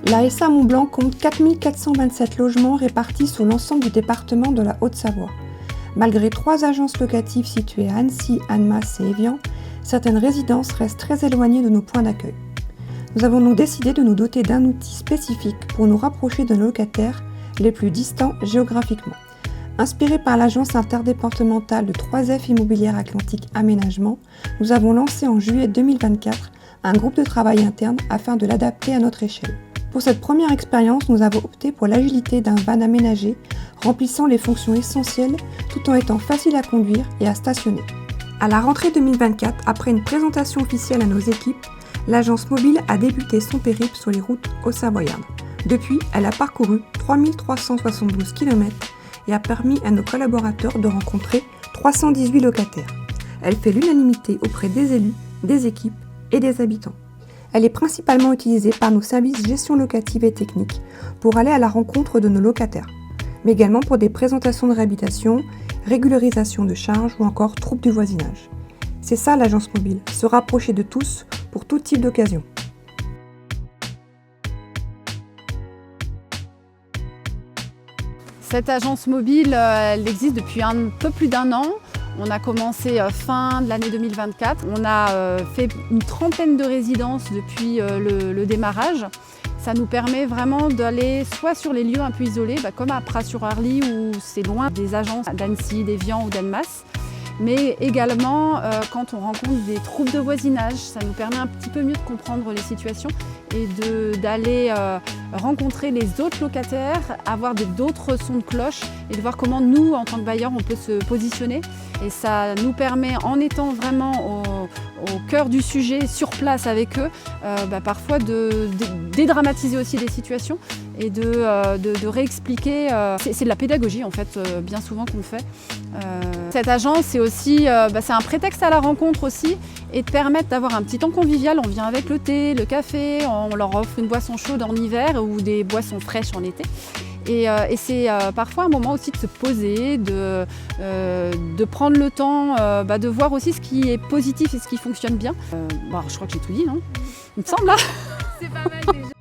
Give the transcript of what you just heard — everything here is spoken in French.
La SA Mont-Blanc compte 4 427 logements répartis sur l'ensemble du département de la Haute-Savoie. Malgré 3 agences locatives situées à Annecy, Annemasse et Évian, certaines résidences restent très éloignées de nos points d'accueil. Nous avons donc décidé de nous doter d'un outil spécifique pour nous rapprocher de nos locataires les plus distants géographiquement. Inspiré par l'agence interdépartementale de 3F Immobilière Atlantique Aménagement, nous avons lancé en juillet 2024 un groupe de travail interne afin de l'adapter à notre échelle. Pour cette première expérience, nous avons opté pour l'agilité d'un van aménagé remplissant les fonctions essentielles tout en étant facile à conduire et à stationner. À la rentrée 2024, après une présentation officielle à nos équipes, l'agence mobile a débuté son périple sur les routes haut-savoyardes. Depuis, elle a parcouru 3372 km et a permis à nos collaborateurs de rencontrer 318 locataires. Elle fait l'unanimité auprès des élus, des équipes et des habitants. Elle est principalement utilisée par nos services gestion locative et technique pour aller à la rencontre de nos locataires, mais également pour des présentations de réhabilitation, régularisation de charges ou encore troubles du voisinage. C'est ça l'agence mobile, se rapprocher de tous pour tout type d'occasion. Cette agence mobile, elle existe depuis un peu plus d'1 an. On a commencé fin de l'année 2024. On a fait une trentaine de résidences depuis le démarrage. Ça nous permet vraiment d'aller soit sur les lieux un peu isolés, comme à Pras-sur-Arly où c'est loin des agences d'Annecy, d'Évian ou d'Annemasse. Mais également quand on rencontre des troubles de voisinage, ça nous permet un petit peu mieux de comprendre les situations et d'aller rencontrer les autres locataires, avoir d'autres sons de cloche et de voir comment nous, en tant que bailleurs, on peut se positionner. Et ça nous permet, en étant vraiment au cœur du sujet, sur place avec eux, parfois de dédramatiser aussi des situations et de réexpliquer. C'est de la pédagogie en fait, bien souvent qu'on fait. Cette agence, c'est aussi c'est un prétexte à la rencontre aussi et de permettre d'avoir un petit temps convivial. On vient avec le thé, le café, on leur offre une boisson chaude en hiver ou des boissons fraîches en été. Et c'est parfois un moment aussi de se poser, de prendre le temps, de voir aussi ce qui est positif et ce qui fonctionne bien. Je crois que j'ai tout dit, non ? Il me semble là. C'est pas mal déjà.